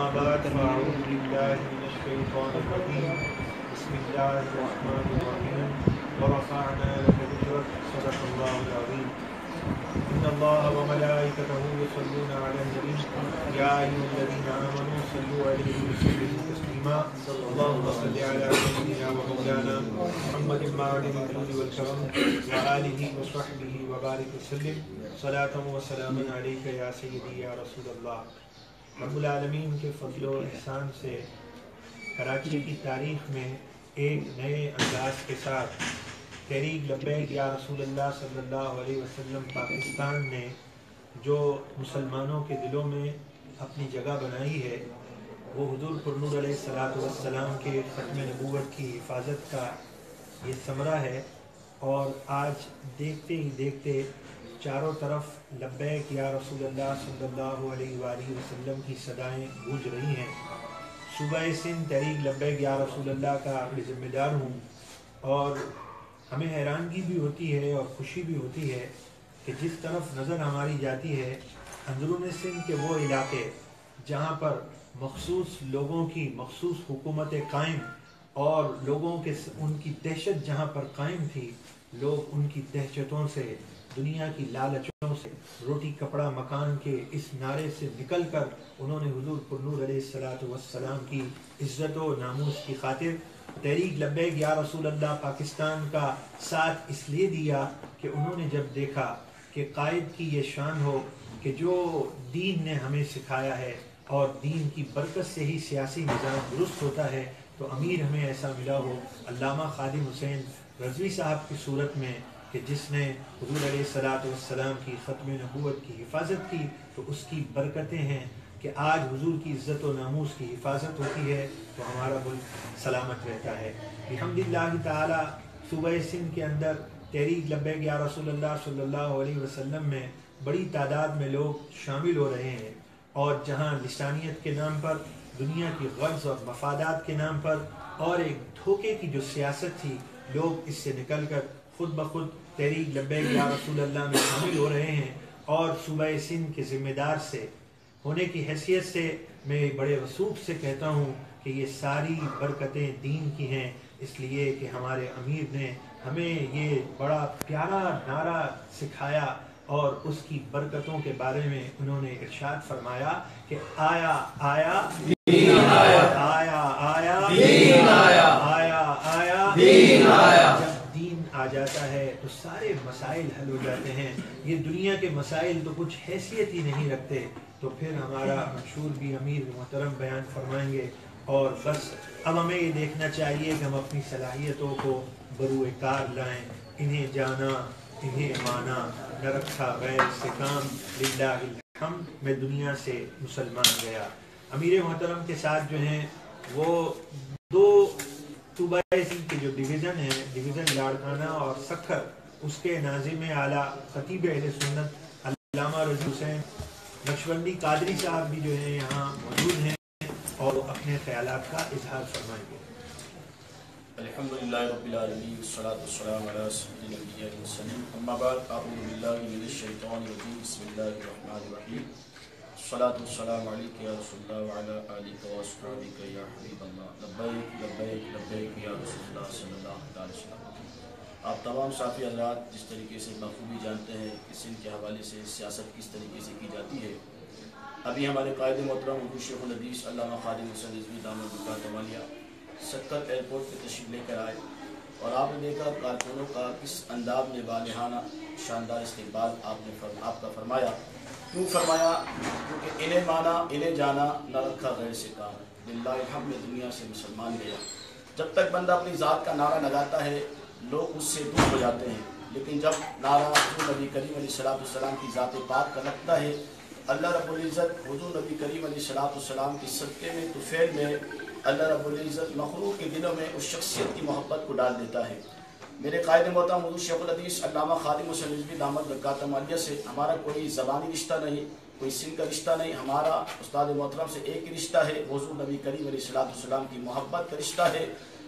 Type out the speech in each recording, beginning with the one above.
أما بعد فأعوذ بالله من الشيطان الرجيم بسم الله الرحمن الرحيم ورفعنا لك ذكرك صدق الله العظيم إن الله وملائكته يصلون على النبي يا أيها الذين آمنوا صلوا عليه وسلموا تسليما اللهم صل على سيدنا ومولانا محمد المعدن الجود والكرم وآله وصحبه وبارك وسلم صلاة وسلاما عليك يا سيدي يا رسول الله. رب العالمین کے فضل و احسان سے کراچی کی تاریخ میں ایک نئے انداز کے ساتھ تحریک لبیک یا رسول اللہ صلی اللہ علیہ وسلم پاکستان نے جو مسلمانوں کے دلوں میں اپنی جگہ بنائی ہے وہ حضور پرنور علیہ السلام کے ختم نبوت کی حفاظت کا یہ ثمرہ ہے. اور آج دیکھتے ہی دیکھتے چاروں طرف لبیک یا رسول اللہ صلی اللہ علیہ وآلہ وسلم کی صدائیں گونج رہی ہیں. صوبہ سندھ تحریک لبیک یا رسول اللہ کا ذمہ دار ہوں اور ہمیں حیرانگی بھی ہوتی ہے اور خوشی بھی ہوتی ہے کہ جس طرف نظر ہماری جاتی ہے اندرون سندھ کے وہ علاقے جہاں پر مخصوص لوگوں کی مخصوص حکومتیں قائم اور لوگوں کے ان کی دہشت جہاں پر قائم تھی، لوگ ان کی دہشتوں سے، دنیا کی لالچوں سے، روٹی کپڑا مکان کے اس نعرے سے نکل کر انہوں نے حضور پرنور علیہ السلام کی عزت و ناموس کی خاطر تحریک لبیک یا رسول اللہ پاکستان کا ساتھ اس لیے دیا کہ انہوں نے جب دیکھا کہ قائد کی یہ شان ہو کہ جو دین نے ہمیں سکھایا ہے اور دین کی برکت سے ہی سیاسی نظام درست ہوتا ہے، تو امیر ہمیں ایسا ملا ہو علامہ خادم حسین رضوی صاحب کی صورت میں کہ جس نے حضور علیہ السلام کی ختم نبوت کی حفاظت کی، تو اس کی برکتیں ہیں کہ آج حضور کی عزت و ناموس کی حفاظت ہوتی ہے تو ہمارا ملک سلامت رہتا ہے. الحمدللہ تعالی صوبہ سندھ کے اندر تحریک لبیک یا رسول اللہ صلی اللہ علیہ وسلم میں بڑی تعداد میں لوگ شامل ہو رہے ہیں، اور جہاں لسانیت کے نام پر، دنیا کی غرض اور مفادات کے نام پر اور ایک دھوکے کی جو سیاست تھی، لوگ اس سے نکل کر خود بخود تحریک لبیک یا رسول اللہ میں شامل ہو رہے ہیں. اور صوبہ سندھ کے ذمہ دار سے ہونے کی حیثیت سے میں بڑے رسوخ سے کہتا ہوں کہ یہ ساری برکتیں دین کی ہیں، اس لیے کہ ہمارے امیر نے ہمیں یہ بڑا پیارا نعرہ سکھایا اور اس کی برکتوں کے بارے میں انہوں نے ارشاد فرمایا کہ آیا آیا دین آیا، آیا آیا دین آیا، آیا آیا دین آیا. جب دین آ جاتا ہے تو سارے مسائل حل ہو جاتے ہیں. یہ دنیا کے مسائل تو کچھ حیثیت ہی نہیں رکھتے. تو پھر ہمارا منشور بھی امیر محترم بیان فرمائیں گے، اور بس اب ہمیں یہ دیکھنا چاہیے کہ ہم اپنی صلاحیتوں کو بروئے کار لائیں. انہیں جانا انہیں مانا، نہ رکھا غیر سے کام، للہ الحمد میں دنیا سے مسلمان گیا. امیر محترم کے ساتھ جو ہیں وہ دو صوبہ سندھ کے جو ڈویژن ہیں، ڈویژن لاڑکانہ اور سکھر، اس کے ناظم اعلیٰ خطیب اہل سنت علامہ رضوی حسین نقشبندی قادری صاحب بھی جو ہیں یہاں موجود ہیں اور وہ اپنے خیالات کا اظہار فرمائیں گے. الحمدللہ رب العالمین والصلاة والسلام علی سید الانبیاء والمرسلین. اما بعد اعوذ باللہ من الشیطان الرجیم. بسم اللہ الرحمن الرحیم. الصلاة والسلام علیک یا رسول اللہ وعلی آلک واصحابک یا حبیب اللہ. لبیک لبیک لبیک یا رسول اللہ صلی اللہ علیہ وسلم. آپ تمام صافی حضرات جس طریقے سے بخوبی جانتے ہیں کہ سندھ کے حوالے سے سیاست کس طریقے سے کی جاتی ہے. ابھی ہمارے قائد محترم حضور شیخ الحدیث علامہ خادم حسین رضوی دامت برکاتہ عالیہ سکر ایئرپورٹ پہ تشریف لے کر آئے، اور آپ نے دیکھا کارکنوں کا کس انداز میں والہانہ شاندار استقبال آپ کا فرمایا. کیوں فرمایا؟ کیونکہ انہیں مانا انہیں جانا، نہ رکھا غیر سے کام، للہ الحمد میں دنیا سے مسلمان گیا. جب تک بندہ اپنی ذات کا نعرہ لگاتا ہے لوگ اس سے دور ہو جاتے ہیں، لیکن جب نعرہ حضور نبی کریم علیہ السلام کی ذات پاک کا لگتا ہے، اللہ رب العزت حضور نبی کریم علیہ السلام کی صدقے میں طفیل میں اللہ رب العزت مخلوق کے دلوں میں اس شخصیت کی محبت کو ڈال دیتا ہے. میرے قائد محترم حضور شیخ الحدیث علامہ خادم حسین رضوی دامت برکاتہ عالیہ سے ہمارا کوئی زبانی رشتہ نہیں، کوئی سن کا رشتہ نہیں. ہمارا استاد محترم سے ایک ہی رشتہ ہے، حضور نبی کریم علیہ السلام کی محبت کا رشتہ ہے.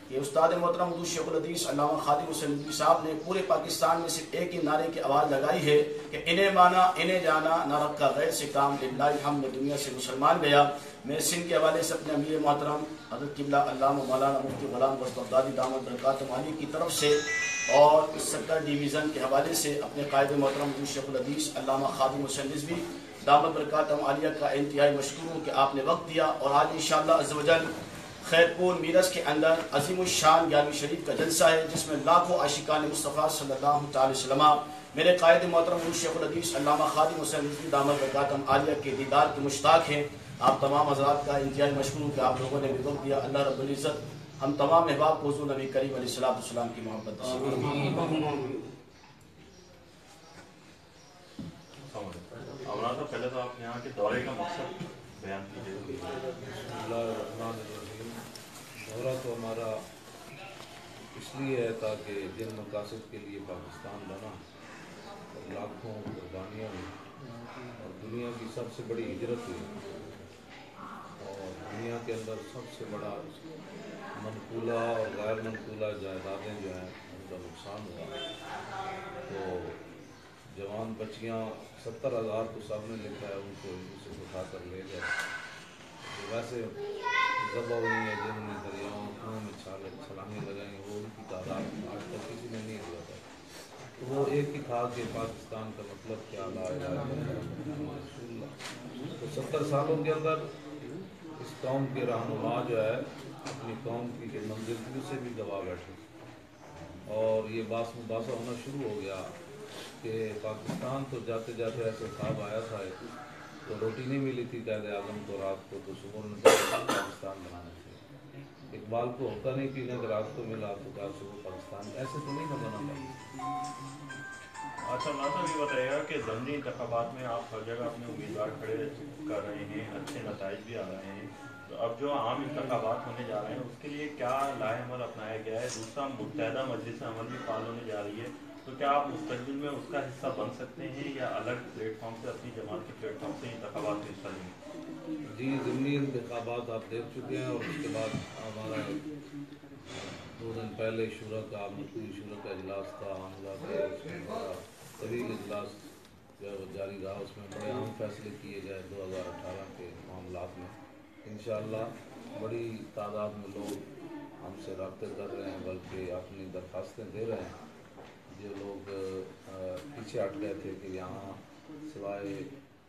کہ استاد محترم اردو شیخ الحدیث علامہ خادم حسین ندوی صاحب نے پورے پاکستان میں صرف ایک ہی نعرے کی آواز لگائی ہے کہ انہیں مانا انہیں جانا نہ رکھا غیر سے کام، للہ الحمد میں دنیا سے مسلمان گیا۔ میں سندھ کے حوالے سے اپنے امیر محترم حضرت قبلہ علامہ مولانا مفتی غلام غوث بغدادی دامت برکاتہ عالیہ کی طرف سے اور اس سکر ڈویژن کے حوالے سے اپنے قائد محترم اردو شیخ الحدیث علامہ خادم حسین ندوی دامت برکاتہ عالیہ کا انتہائی مشکور ہوں کہ آپ نے وقت دیا، اور آج انشاءاللہ عز و جل خیرپور میرس کے اندر عظیم الشان 11ویں شریف کا جلسہ ہے، جس میں لاکھوں عاشقان مصطفیٰ صلی اللہ تعالی وسلم میرے قائد محترم اردو شیخ الحدیث علامہ خادم حسین ندوی دامت برکاتہ عالیہ کے دیدار کے مشتاق ہیں۔ آپ تمام حضرات کا انتہائی مشکور ہوں کہ آپ لوگوں نے بھی وقت دیا۔ اللہ رب العزت ہم تمام احباب کو حضور نبی کریم علیہ السلام کی محبت تو پہلے تو آپ یہاں کے دورے کا مقصد بیان کیجیے۔ اللہ الرحمن الرحیم۔ دورہ تو ہمارا اس لیے ہے تاکہ جن مقاصد کے لیے پاکستان بنا اور لاکھوں قربانیاں ہوئی اور دنیا کی سب سے بڑی ہجرت ہوئی اور دنیا کے اندر سب سے بڑا منقولہ اور غیر منقولہ جائیدادیں جو ہیں ان کا نقصان ہوا، تو جوان بچیاں 70,000 کو سب نے لکھا ہے، ان کو سے اٹھا کر لے گئے، ویسے ذبح ہوئی ہیں جن میں دریاؤں کنویں میں چھلانگیں لگائیں، وہ ان کی تعداد آج تک کسی نے نہیں ہوا تھا۔ تو وہ ایک ہی تھا کہ پاکستان کا مطلب کیا، لا الہ الا اللہ رسول اللہ۔ تو 70 سالوں کے اندر اس قوم کے رہنما جو ہے اپنی قوم کی منزل سے بھی گوا بیٹھے، اور یہ باس مباحثہ ہونا شروع ہو گیا کہ پاکستان تو جاتے جاتے ایسے خواب آیا تھا، تو روٹی نہیں ملی تھی قائد اعظم کو رات کو، تو صبح نے کہا پاکستان بنانا چاہیے۔ اقبال کو ہوتا نہیں پینے کہ رات کو ملا تو کہا صبح پاکستان، ایسے تو نہیں نہ بنا تھا۔ اچھا اللہ صاحب یہ بتائیے گا کہ ضمنی انتخابات میں آپ ہر جگہ اپنے امیدوار کھڑے کر رہے ہیں، اچھے نتائج بھی آ رہے ہیں، تو اب جو عام انتخابات ہونے جا رہے ہیں اس کے لیے کیا لائحہ عمل اپنایا گیا ہے؟ دوسرا، متحدہ مجلس عمل بھی فعال ہونے جا رہی ہے، تو کیا آپ مستقبل میں اس کا حصہ بن سکتے ہیں یا الگ پلیٹ فارم سے اپنی جماعت کے پلیٹ فارم سے انتخابات میں حصہ لیں گے؟ جی، ضمنی انتخابات آپ دیکھ چکے ہیں، اور اس کے بعد ہمارا 2 دن پہلے شورا کا مطلوبی شورا کا اجلاس تھا، عاملہ کا اس میں بڑا طویل اجلاس جو ہے وہ جاری رہا، اس میں بڑے اہم فیصلے کیے گئے 2018 کے معاملات میں۔ انشاءاللہ بڑی تعداد میں لوگ ہم سے رابطے کر رہے ہیں، بلکہ اپنی درخواستیں دے رہے ہیں۔ جو لوگ پیچھے ہٹ گئے تھے کہ یہاں سوائے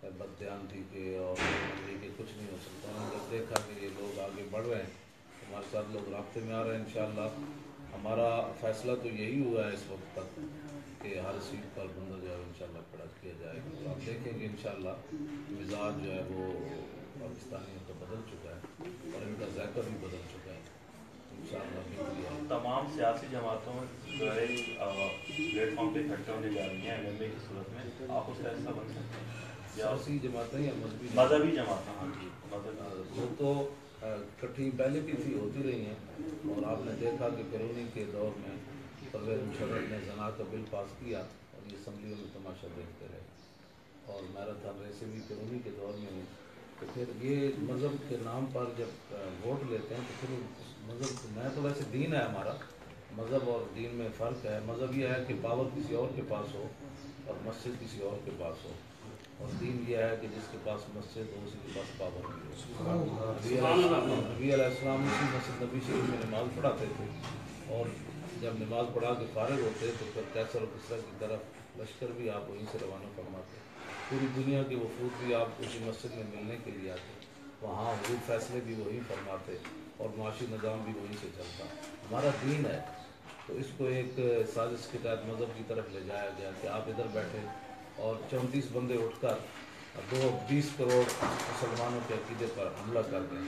بددیانتی کے اور کہ کچھ نہیں ہو سکتا، انہوں نے جب دیکھا کہ یہ لوگ آگے بڑھ رہے ہیں، ہمارے ساتھ لوگ رابطے میں آ رہے ہیں، انشاءاللہ ہمارا فیصلہ تو یہی ہوا ہے اس وقت تک کہ ہر سیٹ پر بندہ جو ہے انشاءاللہ کھڑا کیا جائے گا۔ تو آپ دیکھیں گے انشاءاللہ مزاج جو ہے وہ پاکستانیوں کا بدل چکا ہے اور ان کا ذائقہ بھی بدل چکا ہے انشاءاللہ۔ تمام سیاسی جماعتوں جو ہے پلیٹ فارم پہ اکٹھے ہونے جا رہی ہیں ایم اے کی صورت میں، آپ اس کا حصہ بن سکتے ہیں؟ سیاسی جماعتیں یا مذہبی جماعتیں؟ ہاں جی، وہ تو اکٹھی پہلے بھی تھی، ہوتی رہی ہیں، اور آپ نے دیکھا کہ بیرونی کے دور میں پرویز مشرف نے زنا کا بل پاس کیا اور یہ اسمبلیوں میں تماشا دیکھتے رہے، اور میراتھن ریسیں بھی بیرونی کے دور میں ہوئی۔ تو پھر یہ مذہب کے نام پر جب ووٹ لیتے ہیں تو پھر مذہب میں تو ویسے دین ہے ہمارا، مذہب اور دین میں فرق ہے۔ مذہب یہ ہے کہ پاور کسی اور کے پاس ہو اور مسجد کسی اور کے پاس ہو، اور دین یہ ہے کہ جس کے پاس مسجد ہو اسی کے پاس پاور بھی ہو۔ نبی علیہ السلام اسی مسجد نبی شریف میں نماز پڑھاتے تھے، اور جب نماز پڑھا کے فارغ ہوتے تو پھر کیسر و کسریٰ کی طرف لشکر بھی آپ وہیں سے روانہ فرماتے، پوری دنیا کے وفود بھی آپ اسی مسجد میں ملنے کے لیے آتے، وہاں حضور فیصلے بھی وہیں فرماتے اور معاشی نظام بھی وہیں سے چلتا۔ ہمارا دین ہے، تو اس کو ایک سازش کے تحت مذہب کی طرف لے جایا گیا کہ آپ ادھر بیٹھے اور 34 بندے اٹھ کر 20 کروڑ مسلمانوں کے عقیدے پر حملہ کر دیں۔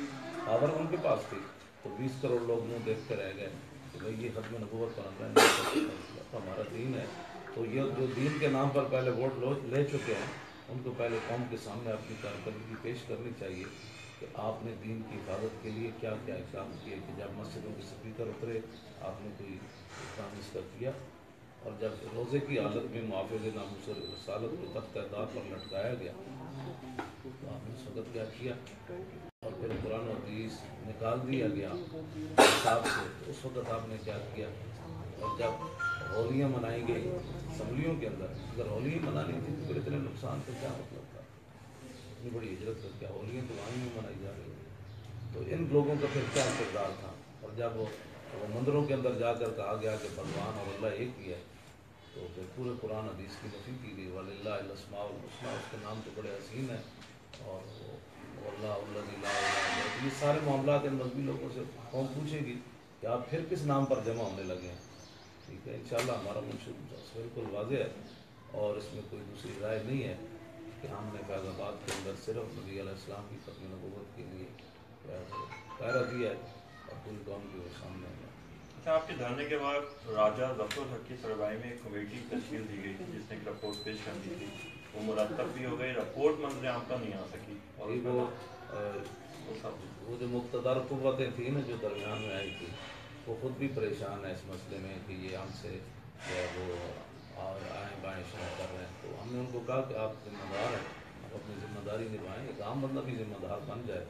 پاور ان کے پاس تھی تو 20 کروڑ لوگ منہ دیکھتے رہ گئے کہ بھئی یہ ختم نبوت پر حملہ نہیں کر سکتا، تو ہمارا دین ہے۔ تو یہ جو دین کے نام پر پہلے ووٹ لے چکے ہیں، ان کو پہلے قوم کے سامنے اپنی کارکردگی پیش کرنی چاہیے کہ آپ نے دین کی حفاظت کے لیے کیا کیا اقدام کیے، کہ جب مسجدوں کے سپیکر اترے آپ نے کوئی اقدام اس کا کیا، اور جب روزے کی حالت میں محافظ ناموس رسالت کو تختہ دار پر لٹکایا گیا تو آپ نے اس وقت کیا کیا، اور پھر قرآن و حدیث نکال دیا گیا حساب سے تو اس وقت آپ نے کیا کیا؟ اور جب ہولیاں منائی گئی اسمبلیوں کے اندر، اگر ہولی منانی تھی تو پھر اتنے نقصان کا کیا مطلب تھا؟ اتنی بڑی ہجرت کر کے ہولیاں تو وہاں میں منائی جا رہی ہیں، تو ان لوگوں کا پھر کیا کردار تھا؟ اور جب وہ مندروں کے اندر جا کر کہا گیا کہ بھگوان اور اللہ ایک ہی ہے، تو پھر پورے قرآن حدیث کی نفی کی گئی، وَلِلَّهِ الْأَسْمَاءُ الْحُسْنَىٰ، اس کے نام تو بڑے حسین ہیں، اور اللہ الذی لا الہ الا هو، یہ سارے معاملات ان مذہبی لوگوں سے قوم پوچھے گی کہ آپ پھر کس نام پر جمع ہونے لگے ہیں؟ ٹھیک ہے، انشاءاللہ ہمارا منشور بالکل واضح ہے اور اس میں کوئی دوسری رائے نہیں ہے کہ ہم نے فیض آباد کے اندر صرف نبی علیہ السلام کی ختم نبوت کے لیے پہرا دیا ہے اور پوری قوم کے سامنے ہے۔ اچھا، آپ کے دھرنے کے بعد راجہ ظفر الحق کی سربراہی میں ایک کمیٹی تشکیل دی گئی تھی جس نے ایک رپورٹ پیش کر دی تھی، وہ مرتب بھی ہو گئی، رپورٹ منظر عام پر نہیں آ سکی، اور وہ جو مقتدر قوتیں تھیں نا جو درمیان میں آئی تھی، وہ خود بھی پریشان ہے اس مسئلے میں کہ یہ ہم سے جو ہے وہ آئیں بائیں شروع کر رہے ہیں، تو ہم نے ان کو کہا کہ آپ ذمہ دار ہیں، آپ اپنی ذمہ داری نبھائیں، ایک عام بندہ بھی ذمہ دار بن جائے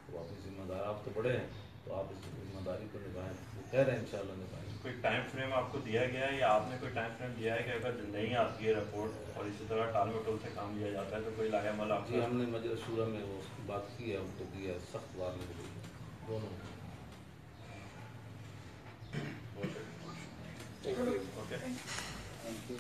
تو اپنی ذمہ دار، آپ تو بڑے ہیں تو آپ اس ذمہ داری کو نبھائیں، وہ کہہ رہے ہیں انشاءاللہ نبھائیں۔ کوئی ٹائم فریم آپ کو دیا گیا ہے یا آپ نے کوئی ٹائم فریم دیا ہے کہ اگر نہیں آتی ہے رپورٹ اور اسی طرح ٹال مٹول سے کام لیا جاتا ہے تو کوئی لاہے عمل آپ جی ہم نے مجلس شورا میں وہ اس کی بات کی ہے، ان کو دیا ہے، سخت وارننگ دی ہے دونوں کو۔ اوکے